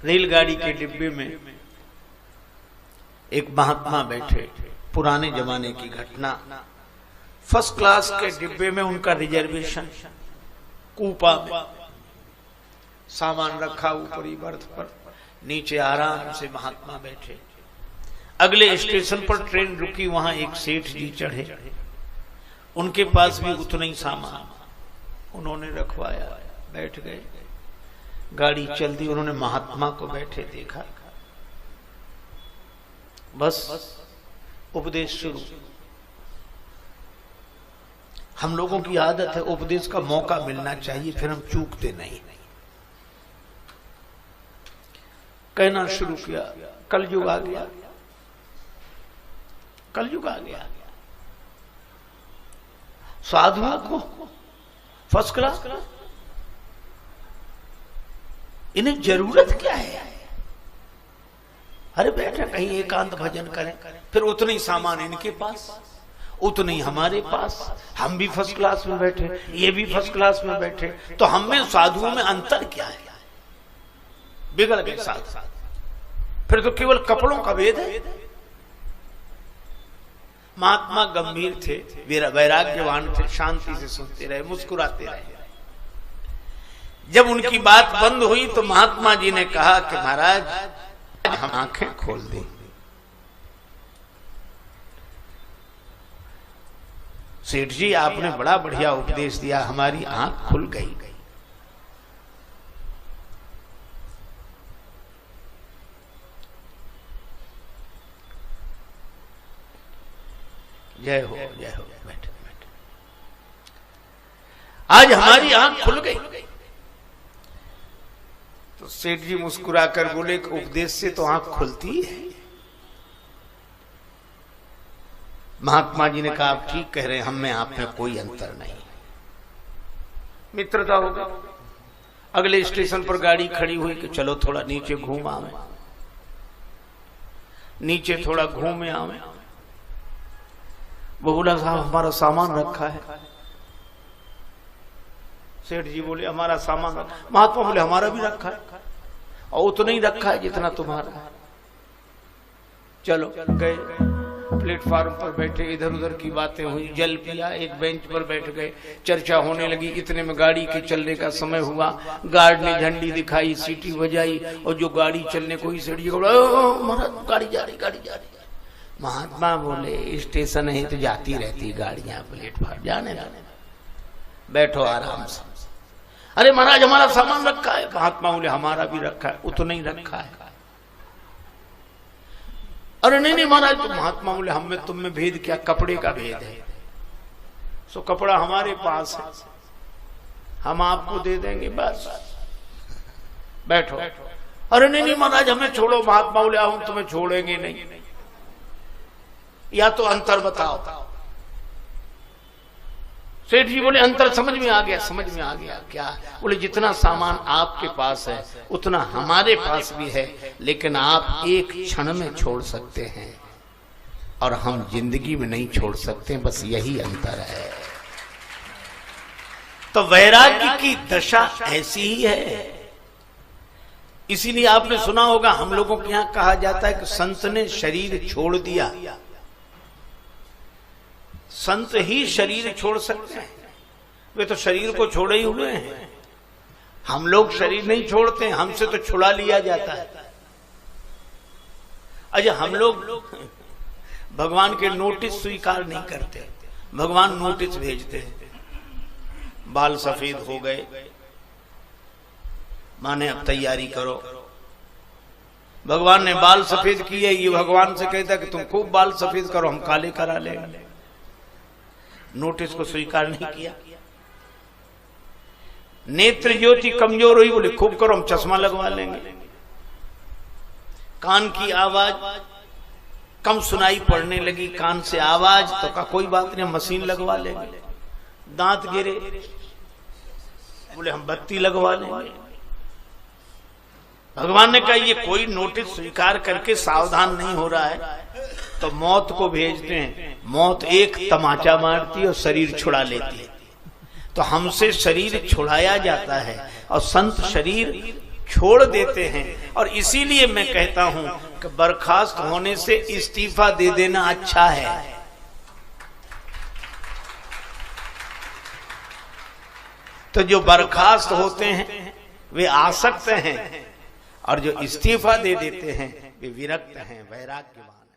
रेलगाड़ी के डिब्बे में एक महात्मा बैठे, पुराने जमाने की घटना। फर्स्ट क्लास के डिब्बे में उनका रिजर्वेशन, कूपा में सामान रखा ऊपरी बर्थ पर, नीचे आराम से महात्मा बैठे। अगले स्टेशन पर ट्रेन रुकी, वहां एक सेठ जी चढ़े, उनके पास भी उतना ही सामान उन्होंने रखवाया, बैठ गए। गाड़ी चल दी, उन्होंने महात्मा को बैठे देखा, बस उपदेश शुरू। हम लोगों की आदत है उपदेश का मौका मिलना चाहिए, फिर हम चूकते नहीं। कहना शुरू किया, कलयुग आ गया, कलयुग आ गया। साधुओं को फर्स्ट क्लास, इन्हें जरूरत क्या है? अरे बैठे कहीं एकांत भजन करें, फिर उतने ही सामान इनके पास, उतने ही हमारे पास। हम भी फर्स्ट क्लास में बैठे, ये भी फर्स्ट क्लास में बैठे, तो हम में साधुओं में अंतर क्या है? बिगड़ गए साथ साथ, फिर तो केवल कपड़ों का भेद है। महात्मा गंभीर थे, वैराग्यवान थे, शांति से सुनते रहे, मुस्कुराते रहे। जब उनकी बात बंद हुई तो महात्मा जी ने कहा कि महाराज हम आंखें खोल दें। सेठ जी आपने बड़ा बढ़िया उपदेश दिया, हमारी आंख खुल गई। जय हो, जय हो। बैठे बैठे, आज हमारी आंख खुल गई। तो सेठ जी मुस्कुराकर बोले कि उपदेश से तो आंख खुलती है। महात्मा जी ने कहा आप ठीक कह रहे हैं, हम में आप में कोई अंतर नहीं। मित्रता होगा। अगले स्टेशन पर गाड़ी खड़ी हुई कि चलो थोड़ा नीचे घूम आवे, नीचे थोड़ा घूमे आवे। वो बोला साहब हमारा सामान रखा है। सेठ जी बोले हमारा सामान रखा। महात्मा बोले हमारा भी रखा है, और उतना ही रखा है जितना तुम्हारा है। चलो गए, प्लेटफार्म पर बैठे, इधर उधर की बातें हुई, जल पिया, एक बेंच पर बैठ गए, चर्चा होने लगी। इतने में गाड़ी के चलने का समय हुआ, गार्ड ने झंडी दिखाई, सीटी बजाई, और जो गाड़ी चलने को ही सेठ जी को महाराज गाड़ी जा रही, गाड़ी जा रही। महात्मा बोले स्टेशन है तो जाती रहती गाड़ियां, प्लेटफार्म जाने जाने, बैठो आराम से। अरे महाराज हमारा सामान रखा है। महात्मा बोले हमारा भी रखा है, उतना ही रखा है। अरे नहीं नहीं महाराज, तो महात्मा बोले हम में तुम में भेद क्या, कपड़े का भेद है। सो कपड़ा हमारे पास है, हम आपको दे देंगे, बस बैठो। अरे नहीं नहीं महाराज हमें छोड़ो। महात्मा बोले हम तुम्हें छोड़ेंगे नहीं, या तो अंतर बताओ। सेठ जी बोले अंतर समझ में आ गया, समझ में आ गया। क्या? बोले जितना सामान आपके पास है उतना हमारे पास भी है, लेकिन आप एक क्षण में छोड़ सकते हैं और हम जिंदगी में नहीं छोड़ सकते, बस यही अंतर है। तो वैराग्य की दशा ऐसी ही है। इसीलिए आपने सुना होगा हम लोगों के यहां कहा जाता है कि संत ने शरीर छोड़ दिया। संत ही शरीर छोड़ सकते हैं, वे तो शरीर को छोड़े ही हुए हैं। हम लोग शरीर नहीं छोड़ते हैं, हमसे तो छुड़ा लिया जाता है। अच्छा हम लोग भगवान के नोटिस स्वीकार नहीं करते, भगवान नोटिस भेजते हैं। बाल सफेद हो गए, माने अब तैयारी करो। भगवान ने बाल सफेद किए, ये भगवान से कहता है कि तुम खूब बाल सफेद करो, हम काले करा लेंगे। नोटिस को स्वीकार नहीं किया। नेत्र ज्योति कमजोर हुई, बोले खूब करो, हम चश्मा लगवा लेंगे। कान की आवाज कम सुनाई पड़ने लगी, कान से आवाज, तो का कोई बात नहीं, मशीन लगवा लेंगे। दांत गिरे, बोले हम बत्ती लगवा लेंगे। भगवान ने कहा ये कोई नोटिस स्वीकार करके सावधान नहीं हो रहा है तो मौत को भेजते हैं। मौत एक तमाचा मारती है और शरीर छुड़ा लेती है। तो हमसे शरीर छुड़ाया जाता है और संत शरीर छोड़ देते हैं। और इसीलिए मैं कहता हूं कि बर्खास्त होने से इस्तीफा दे देना अच्छा है। तो जो बर्खास्त होते हैं वे आसक्त हैं और जो इस्तीफा दे देते हैं वे विरक्त हैं, वैराग्यवान।